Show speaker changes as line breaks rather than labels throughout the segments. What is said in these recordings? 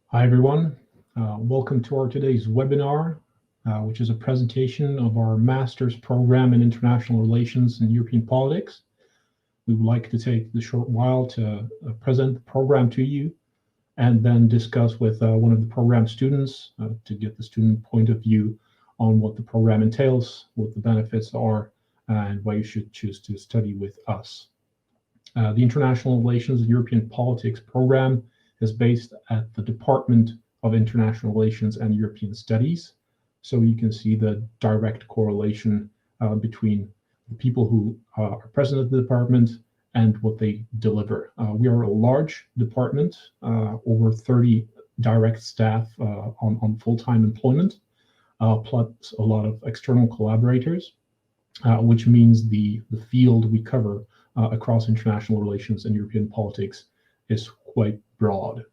Hi, everyone. Welcome to our today's webinar, which is a presentation of our master's program in international relations and European politics. We would like to take the short while to present the program to you and then discuss with one of the program students to get the student point of view on what the program entails, what the benefits are, and why you should choose to study with us. The International Relations and European Politics program is based at the Department of International Relations and European Studies. So you can see the direct correlation between the people who are present at the department and what they deliver. We are a large department, over 30 direct staff on full-time employment, plus a lot of external collaborators, which means the field we cover across international relations and European politics is quite broad.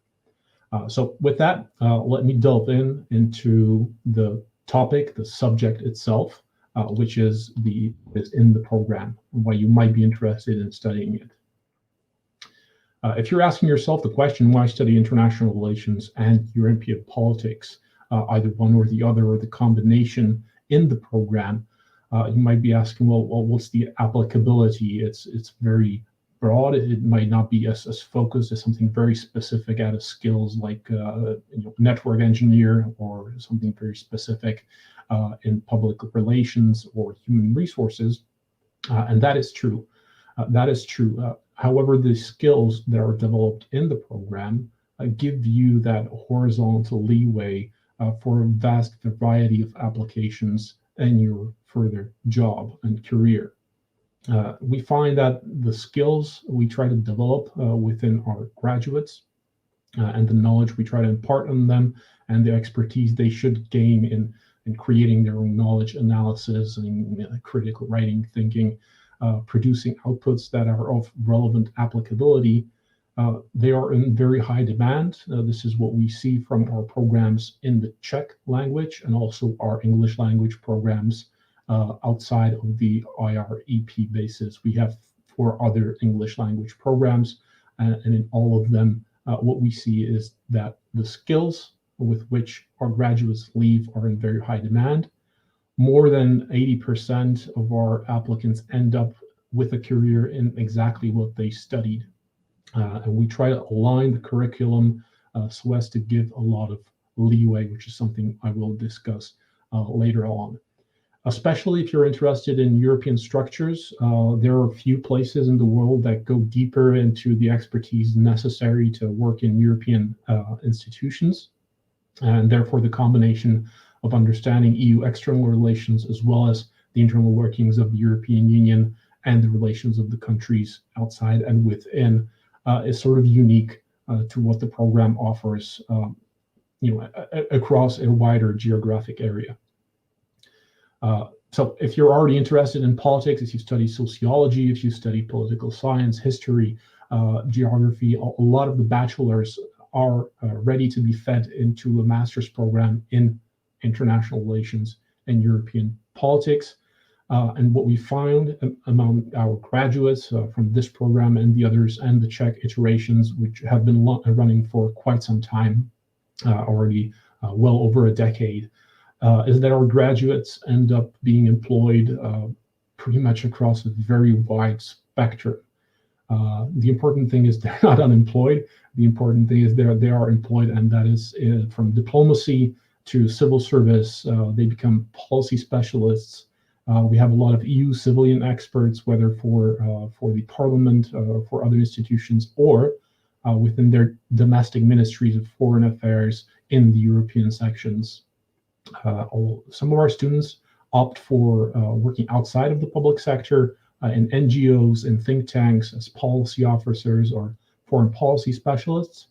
So with that, let me delve into the topic, the subject itself, which is in the program, and why you might be interested in studying it. If you're asking yourself the question, why study international relations and European politics, either one or the other, or the combination in the program, you might be asking, well, what's the applicability? It's very broad. It might not be as focused as something very specific out of skills like network engineer, or something very specific in public relations or human resources. And that is true. However, the skills that are developed in the program give you that horizontal leeway for a vast variety of applications in your further job and career. We find that the skills we try to develop within our graduates and the knowledge we try to impart on them and the expertise they should gain in creating their own knowledge analysis and critical writing, thinking, producing outputs that are of relevant applicability. They are in very high demand. This is what we see from our programs in the Czech language and also our English language programs outside of the IREP basis. We have 4 other English language programs, and in all of them, what we see is that the skills with which our graduates leave are in very high demand. More than 80% of our applicants end up with a career in exactly what they studied. And we try to align the curriculum so as to give a lot of leeway, which is something I will discuss later on. Especially if you're interested in European structures, there are a few places in the world that go deeper into the expertise necessary to work in European institutions. And therefore, the combination of understanding EU external relations as well as the internal workings of the European Union and the relations of the countries outside and within is sort of unique to what the program offers, across a wider geographic area. So if you're already interested in politics, if you study sociology, if you study political science, history, geography, a lot of the bachelors are ready to be fed into a master's program in international relations and European politics. And what we find among our graduates from this program and the others and the Czech iterations, which have been running for quite some time, already well over a decade, is that our graduates end up being employed pretty much across a very wide spectrum. The important thing is they're not unemployed. The important thing is they are employed, and that is from diplomacy to civil service. They become policy specialists. We have a lot of EU civilian experts, whether for the parliament, for other institutions, or within their domestic ministries of foreign affairs in the European sections. Some of our students opt for working outside of the public sector in NGOs, in think tanks, as policy officers or foreign policy specialists.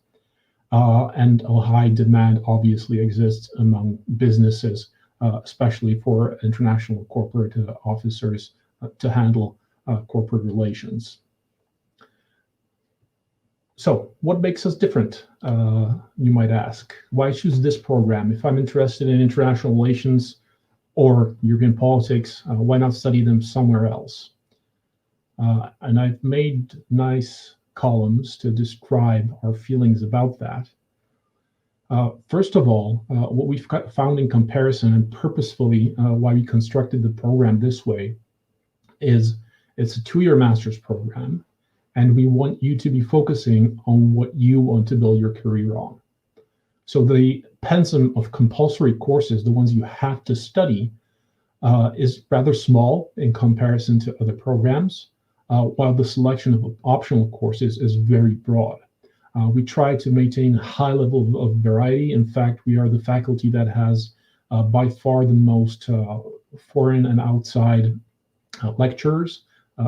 And a high demand obviously exists among businesses, especially for international corporate officers to handle corporate relations. So what makes us different, you might ask? Why choose this program? If I'm interested in international relations or European politics, why not study them somewhere else? And I've made nice columns to describe our feelings about that. First of all, what we've found in comparison and purposefully why we constructed the program this way is it's a 2-year master's program, and we want you to be focusing on what you want to build your career on. So the pensum of compulsory courses, the ones you have to study, is rather small in comparison to other programs, while the selection of optional courses is very broad. We try to maintain a high level of variety. In fact, we are the faculty that has by far the most foreign and outside lecturers,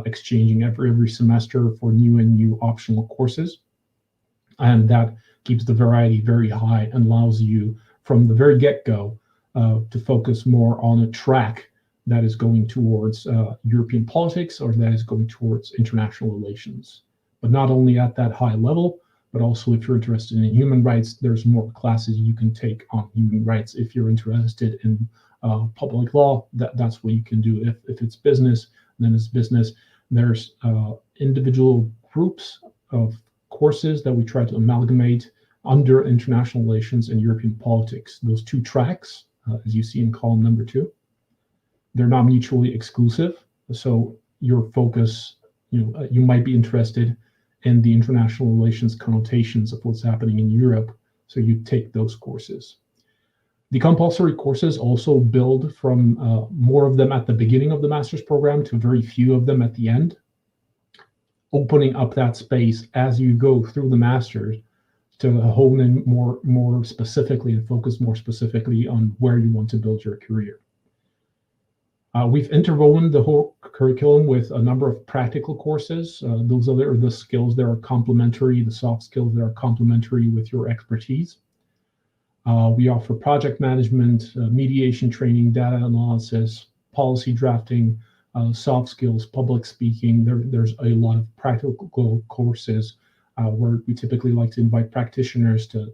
exchanging every semester for new optional courses. And that keeps the variety very high and allows you from the very get-go to focus more on a track that is going towards European politics or that is going towards international relations. But not only at that high level, but also if you're interested in human rights, there's more classes you can take on human rights. If you're interested in public law, that's what you can do. If it's business, then it's business. There's individual groups of courses that we try to amalgamate under international relations and European politics. Those 2 tracks, as you see in column number 2, they're not mutually exclusive. So your focus, you might be interested in the international relations connotations of what's happening in Europe, so you take those courses. The compulsory courses also build from more of them at the beginning of the master's program to very few of them at the end, opening up that space as you go through the master's to hone in more specifically and focus more specifically on where you want to build your career. We've interwoven the whole curriculum with a number of practical courses. Those are the skills that are complementary, the soft skills that are complementary with your expertise. We offer project management, mediation training, data analysis, policy drafting, soft skills, public speaking. There's a lot of practical courses where we typically like to invite practitioners to,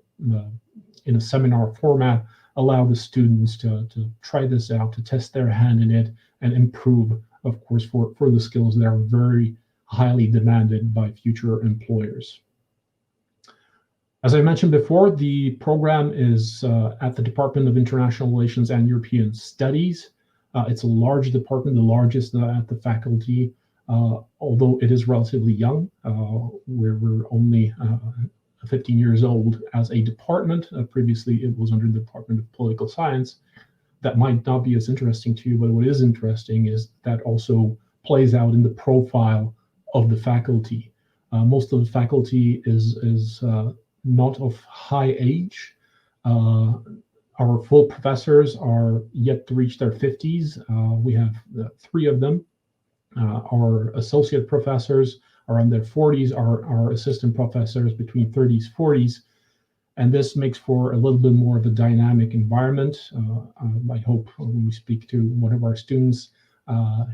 in a seminar format, allow the students to try this out, to test their hand in it, and improve, of course, for the skills that are very highly demanded by future employers. As I mentioned before, the program is at the Department of International Relations and European Studies. It's a large department, the largest at the faculty, although it is relatively young. We're only 15 years old as a department. Previously, it was under the Department of Political Science. That might not be as interesting to you, but what is interesting is that also plays out in the profile of the faculty. Most of the faculty is not of high age. Our full professors are yet to reach their 50s. We have 3 of them. Our associate professors are in their 40s, our assistant professors between 30s, 40s, and this makes for a little bit more of a dynamic environment. I hope when we speak to one of our students,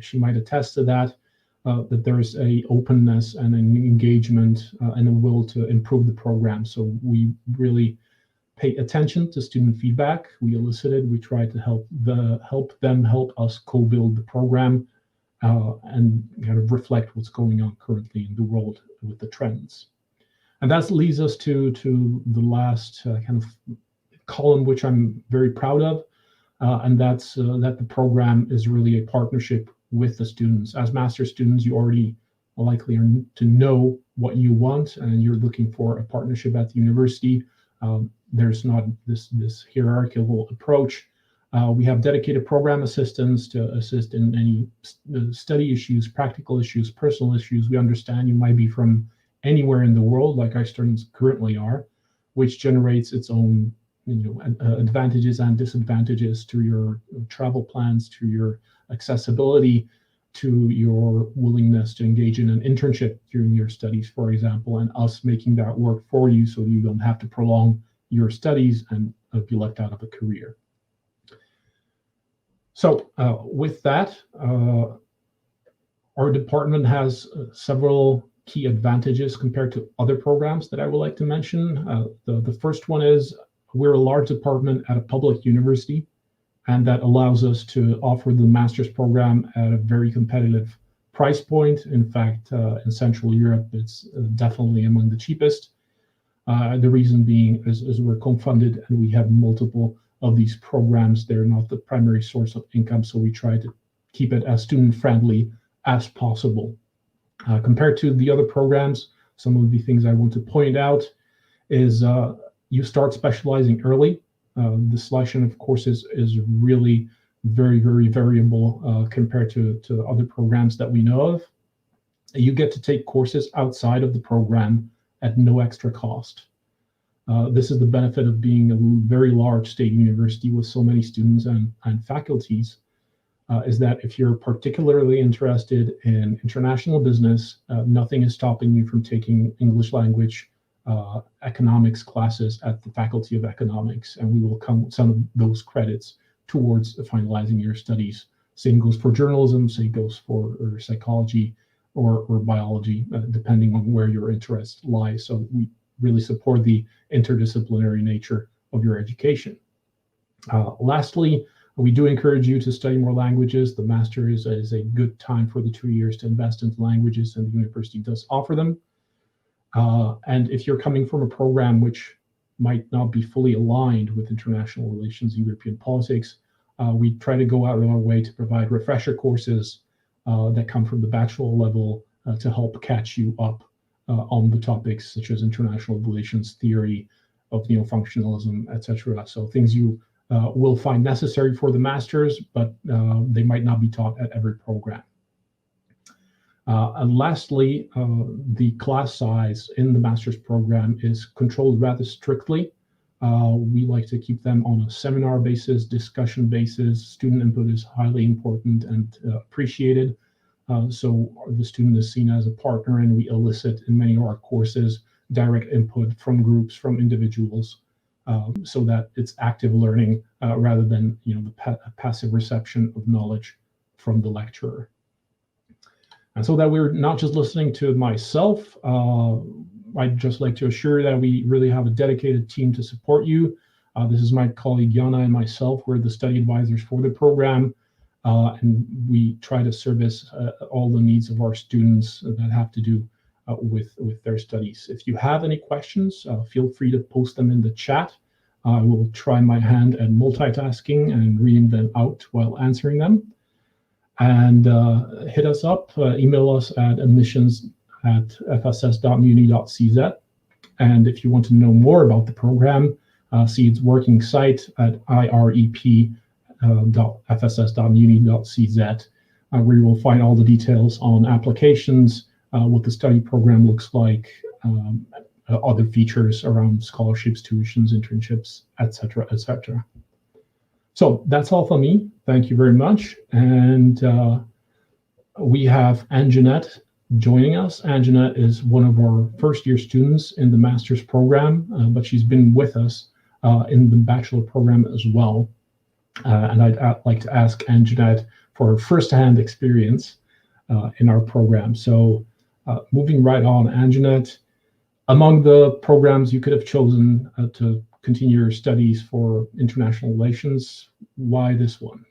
she might attest to that, that there's a openness and an engagement and a will to improve the program. So we really pay attention to student feedback. We elicit it. We try to help them help us co-build the program and kind of reflect what's going on currently in the world with the trends. And that leads us to the last kind of column, which I'm very proud of, and that's that the program is really a partnership with the students. As master's students, you already likely are to know what you want, and you're looking for a partnership at the university. There's not this hierarchical approach. We have dedicated program assistants to assist in any study issues, practical issues, personal issues. We understand you might be from anywhere in the world, like our students currently are, which generates its own advantages and disadvantages to your travel plans, to your accessibility, to your willingness to engage in an internship during your studies, for example, and us making that work for you so you don't have to prolong your studies and be left out of a career. So with that, our department has several key advantages compared to other programs that I would like to mention. The first one is we're a large department at a public university, and that allows us to offer the master's program at a very competitive price point. In fact, in Central Europe, it's definitely among the cheapest. The reason being is we're co-funded and we have multiple of these programs. They're not the primary source of income, so we try to keep it as student-friendly as possible. Compared to the other programs, some of the things I want to point out is you start specializing early. The selection of courses is really very, very variable compared to other programs that we know of. You get to take courses outside of the program at no extra cost. This is the benefit of being a very large state university with so many students and faculties, is that if you're particularly interested in international business, nothing is stopping you from taking English language economics classes at the Faculty of Economics, and we will count some of those credits towards finalizing your studies. Same goes for journalism, same goes for psychology or biology, depending on where your interest lies. So we really support the interdisciplinary nature of your education. Lastly, we do encourage you to study more languages. The master is a good time for the 2 years to invest into languages, and the university does offer them. And if you're coming from a program which might not be fully aligned with international relations and European politics, we try to go out of our way to provide refresher courses that come from the bachelor level to help catch you up on the topics such as international relations theory, of neo-functionalism, etc. So things you will find necessary for the masters, but they might not be taught at every program. And lastly, the class size in the master's program is controlled rather strictly. We like to keep them on a seminar basis, discussion basis. Student input is highly important and appreciated. So the student is seen as a partner, and we elicit in many of our courses direct input from groups, from individuals, so that it's active learning rather than the passive reception of knowledge from the lecturer. And so that we're not just listening to myself, I'd just like to assure that we really have a dedicated team to support you. This is my colleague Jana and myself. We're the study advisors for the program, and we try to service all the needs of our students that have to do with their studies. If you have any questions, feel free to post them in the chat. I will try my hand at multitasking and reading them out while answering them. And hit us up, email us at admissions@fss.muni.cz. And if you want to know more about the program, see its working site at irep.fss.muni.cz, where you will find all the details on applications, what the study program looks like, other features around scholarships, tuitions, internships, etc., etc. So that's all from me. Thank you very much. And we have Anjanette joining us. Anjanette is one of our first-year students in the master's program, but she's been with us in the bachelor program as well. And I'd like to ask Anjanette for her first-hand experience in our program. So moving right on, Anjanette, among the programs you could have chosen to continue your studies for international relations, why this one?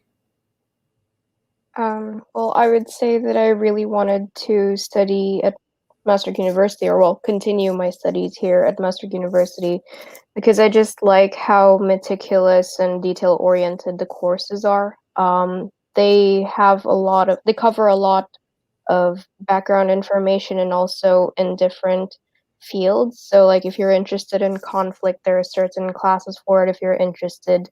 Well, I would say that I really wanted to study at Masaryk University, or well, continue my studies here at Masaryk University, because I just like how meticulous and detail-oriented the courses are. They cover a lot of background information and also in different fields. So like if you're interested in conflict, there are certain classes for it. If you're interested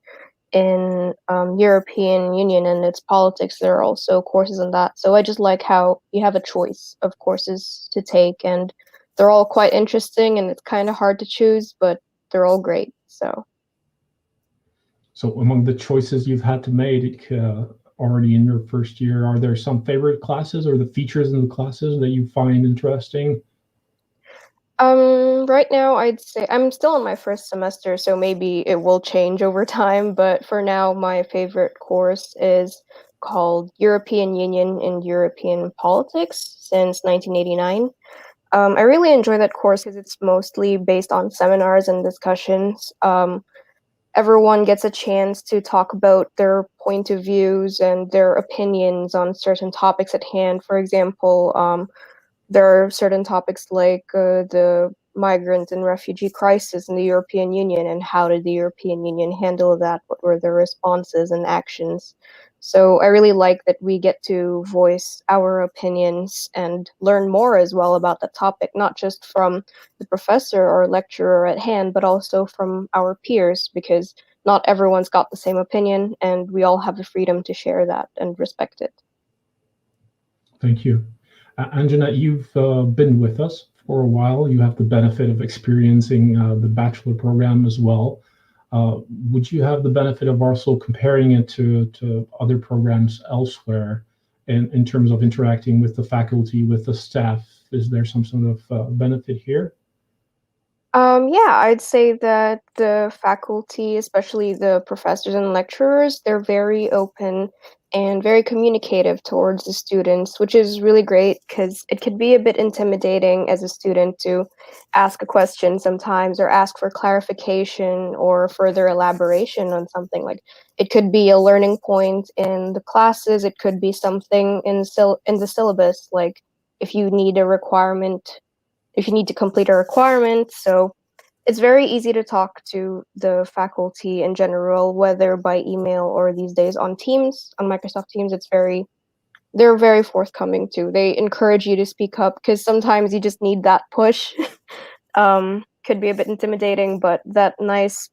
in European Union and its politics, there are also courses on that. So I just like how you have a choice of courses to take, and they're all quite interesting, and it's kind of hard to choose, but they're all great. So
among the choices you've had to make already in your first year, are there some favorite classes or the features in the classes that you find interesting?
Right now I'd say I'm still in my first semester, so maybe it will change over time, but for now my favorite course is called European Union and European Politics since 1989. I really enjoy that course because it's mostly based on seminars and discussions. Everyone gets a chance to talk about their point of views and their opinions on certain topics at hand. For example, there are certain topics like the migrant and refugee crisis in the European Union, and how did the European Union handle that? What were their responses and actions? So I really like that we get to voice our opinions and learn more as well about the topic, not just from the professor or lecturer at hand, but also from our peers, because not everyone's got the same opinion, and we all have the freedom to share that and respect it.
Thank you. Anjanette, you've been with us for a while. You have the benefit of experiencing the bachelor program as well. Would you have the benefit of also comparing it to other programs elsewhere in terms of interacting with the faculty, with the staff? Is there some sort of benefit here?
Yeah, I'd say that the faculty, especially the professors and lecturers, they're very open and very communicative towards the students, which is really great because it could be a bit intimidating as a student to ask a question sometimes or ask for clarification or further elaboration on something. Like it could be a learning point in the classes, it could be something in the syllabus, like if you need a requirement, if you need to complete a requirement. So it's very easy to talk to the faculty in general, whether by email or these days on Teams, on Microsoft Teams. They're very forthcoming too. They encourage you to speak up because sometimes you just need that push. Could be a bit intimidating, but that nice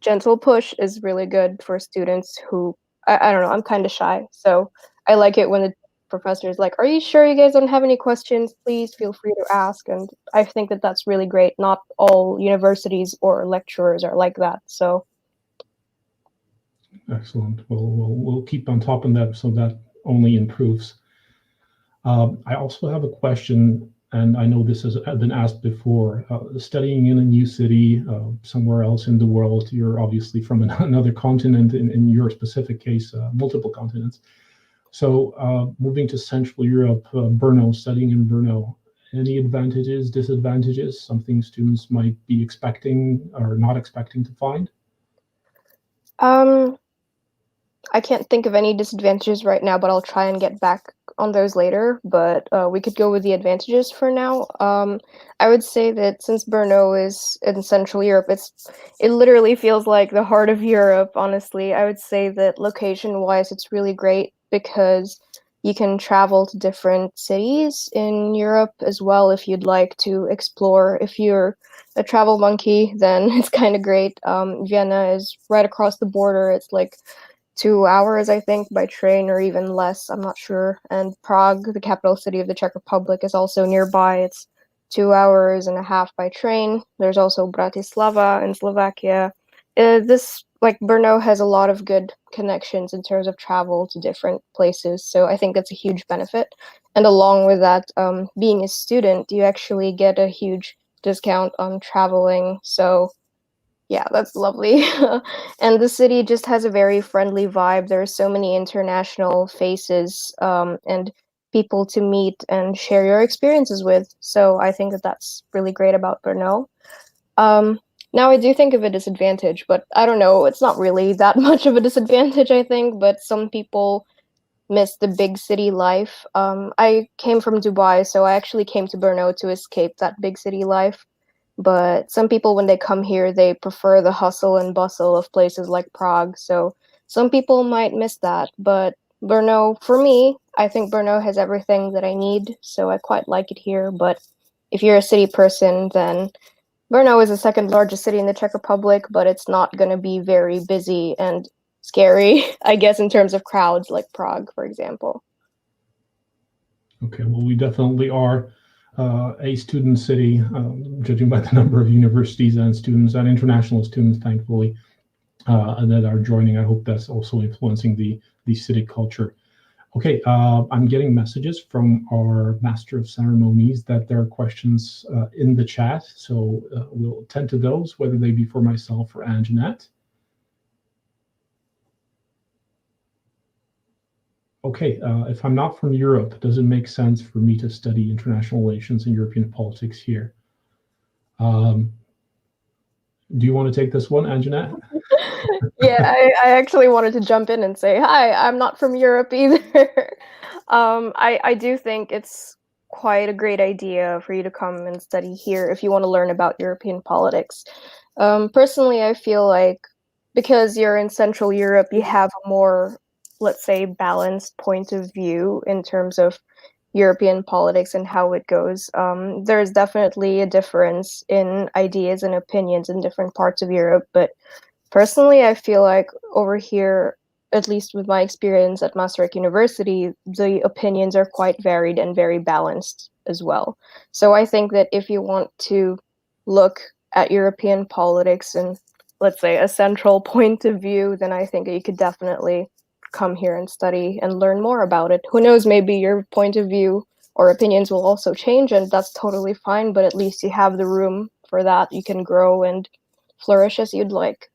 gentle push is really good for students who, I don't know, I'm kind of shy. So I like it when the professor is like, are you sure you guys don't have any questions? Please feel free to ask. And I think that that's really great. Not all universities or lecturers are like that. So
Excellent. We'll keep on top of that so that only improves. I also have a question, and I know this has been asked before. Studying in a new city, somewhere else in the world, you're obviously from another continent, in your specific case, multiple continents. So moving to Central Europe, Brno, studying in Brno, any advantages, disadvantages, something students might be expecting or not expecting to find?
I can't think of any disadvantages right now, but I'll try and get back on those later. But we could go with the advantages for now. I would say that since Brno is in Central Europe, it literally feels like the heart of Europe, honestly. I would say that location-wise, it's really great because you can travel to different cities in Europe as well if you'd like to explore. If you're a travel monkey, then it's kind of great. Vienna is right across the border. It's like 2 hours, I think, by train or even less. I'm not sure. And Prague, the capital city of the Czech Republic, is also nearby. It's 2 hours and a half by train. There's also Bratislava in Slovakia. Brno has a lot of good connections in terms of travel to different places. So I think that's a huge benefit. And along with that, being a student, you actually get a huge discount on traveling. So yeah, that's lovely. And the city just has a very friendly vibe. There are so many international faces and people to meet and share your experiences with. So I think that that's really great about Brno. Now I do think of a disadvantage, but I don't know. It's not really that much of a disadvantage, I think, but some people miss the big city life. I came from Dubai, so I actually came to Brno to escape that big city life. But some people, when they come here, they prefer the hustle and bustle of places like Prague. So some people might miss that. But Brno, for me, I think Brno has everything that I need. So I quite like it here. But if you're a city person, then Brno is the second largest city in the Czech Republic, but it's not going to be very busy and scary, I guess, in terms of crowds like Prague, for example.
Okay, well, we definitely are a student city, judging by the number of universities and students and international students, thankfully, that are joining. I hope that's also influencing the city culture. Okay, I'm getting messages from our Master of Ceremonies that there are questions in the chat, so we'll attend to those, whether they be for myself or Anjanette. Okay, if I'm not from Europe, does it make sense for me to study international relations and European politics here? Do you want to take this one, Anjanette?
Yeah, I actually wanted to jump in and say, hi, I'm not from Europe either. I do think it's quite a great idea for you to come and study here if you want to learn about European politics. Personally, I feel like because you're in Central Europe, you have a more, let's say, balanced point of view in terms of European politics and how it goes. There's definitely a difference in ideas and opinions in different parts of Europe, but personally, I feel like over here, at least with my experience at Masaryk University, the opinions are quite varied and very balanced as well. So I think that if you want to look at European politics and, let's say, a central point of view, then I think you could definitely come here and study and learn more about it. Who knows, maybe your point of view or opinions will also change, and that's totally fine, but at least you have the room for that. You can grow and flourish as you'd like.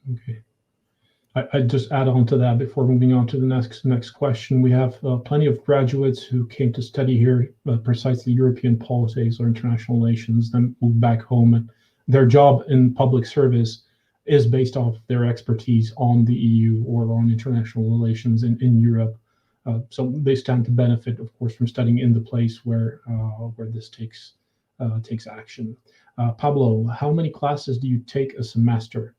Okay. I'd just add on to that before moving on to the next question. We have plenty of graduates who came to study here precisely European politics or international relations, then move back home. And their job in public service is based off their expertise on the EU or on international relations in Europe. So they stand to benefit, of course, from studying in the place where this takes action. Pablo, how many classes do you take a semester?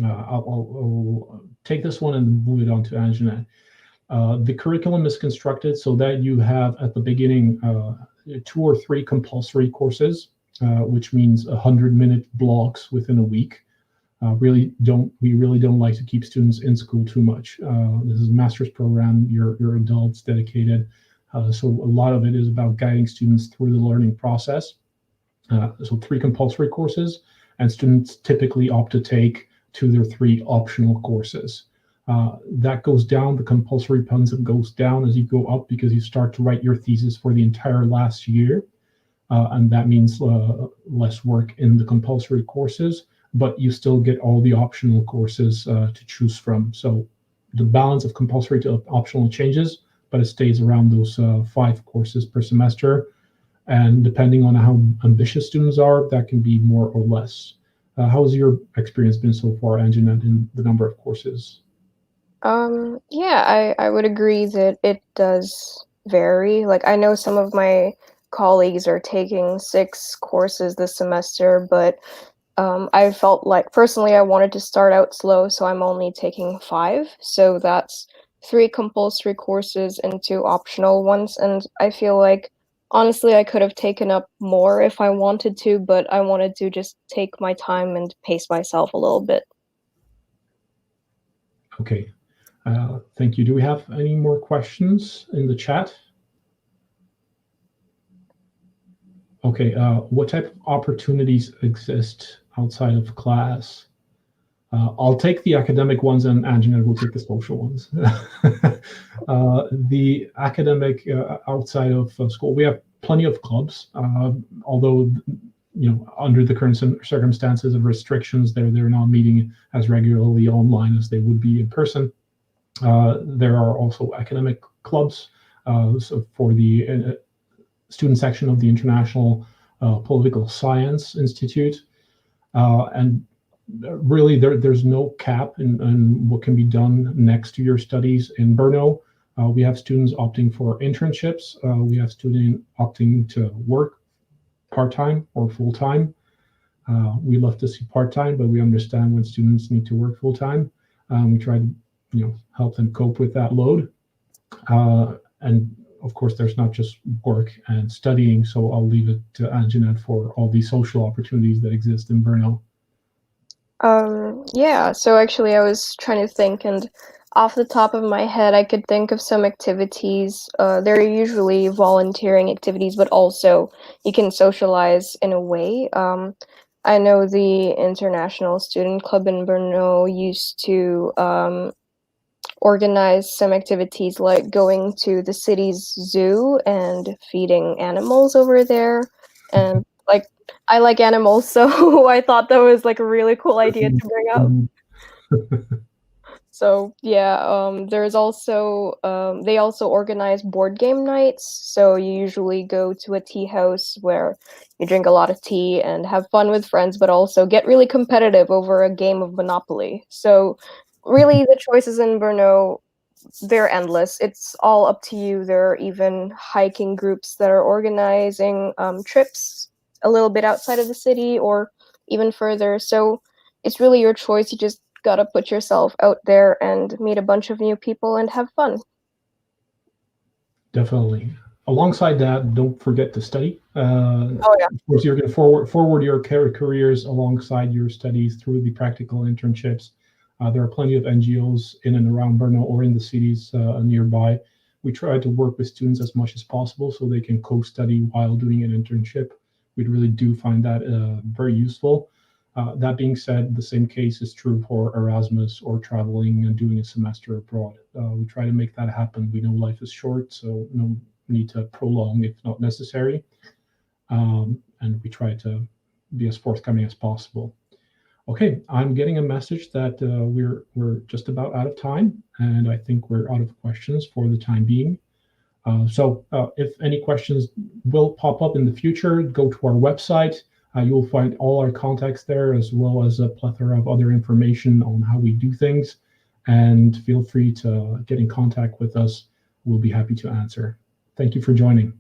I'll take this one and move it on to Anjanette. The curriculum is constructed so that you have at the beginning 2 or 3 compulsory courses, which means 100-minute blocks within a week. We really don't like to keep students in school too much. This is a master's program. You're adults dedicated, so a lot of it is about guiding students through the learning process. So 3 compulsory courses, and students typically opt to take 2 or 3 optional courses. That goes down, the compulsory content goes down as you go up because you start to write your thesis for the entire last year. And that means less work in the compulsory courses, but you still get all the optional courses to choose from. So the balance of compulsory to optional changes, but it stays around those 5 courses per semester. And depending on how ambitious students are, that can be more or less. How has your experience been so far, Anjanette, in the number of courses?
Yeah, I would agree that it does vary. Like, I know some of my colleagues are taking 6 courses this semester, but I felt like personally I wanted to start out slow, so I'm only taking 5. So that's 3 compulsory courses and 2 optional ones. And I feel like honestly I could have taken up more if I wanted to, but I wanted to just take my time and pace myself a little bit.
Okay, thank you. Do we have any more questions in the chat? Okay, what type of opportunities exist outside of class? I'll take the academic ones and Anjanette will take the social ones. The academic outside of school, we have plenty of clubs, although under the current circumstances of restrictions, they're not meeting as regularly online as they would be in person. There are also academic clubs. So for the student section of the International Political Science Institute, and really there's no cap in what can be done next to your studies in Brno. We have students opting for internships. We have students opting to work part-time or full-time. We love to see part-time, but we understand when students need to work full-time. We try to help them cope with that load. And of course, there's not just work and studying, so I'll leave it to Anjanette for all the social opportunities that exist in Brno.
Yeah, so actually I was trying to think, and off the top of my head, I could think of some activities. They're usually volunteering activities, but also you can socialize in a way. I know the International Student Club in Brno used to organize some activities like going to the city's zoo and feeding animals over there. And like, I like animals, so I thought that was like a really cool idea to bring up. So yeah, there's also they also organize board game nights. So you usually go to a tea house where you drink a lot of tea and have fun with friends, but also get really competitive over a game of Monopoly. So really, the choices in Brno they're endless. It's all up to you. There are even hiking groups that are organizing trips a little bit outside of the city or even further. So it's really your choice. You just gotta put yourself out there and meet a bunch of new people and have fun.
Definitely. Alongside that, don't forget to study.
Oh yeah.
Of course, you're going to forward your careers alongside your studies through the practical internships. There are plenty of NGOs in and around Brno or in the cities nearby. We try to work with students as much as possible so they can co-study while doing an internship. We really do find that very useful. That being said, the same case is true for Erasmus or traveling and doing a semester abroad. We try to make that happen. We know life is short, so no need to prolong if not necessary. And we try to be as forthcoming as possible. Okay, I'm getting a message that we're just about out of time, and I think we're out of questions for the time being. So if any questions will pop up in the future, go to our website. You'll find all our contacts there, as well as a plethora of other information on how we do things. And feel free to get in contact with us. We'll be happy to answer. Thank you for joining.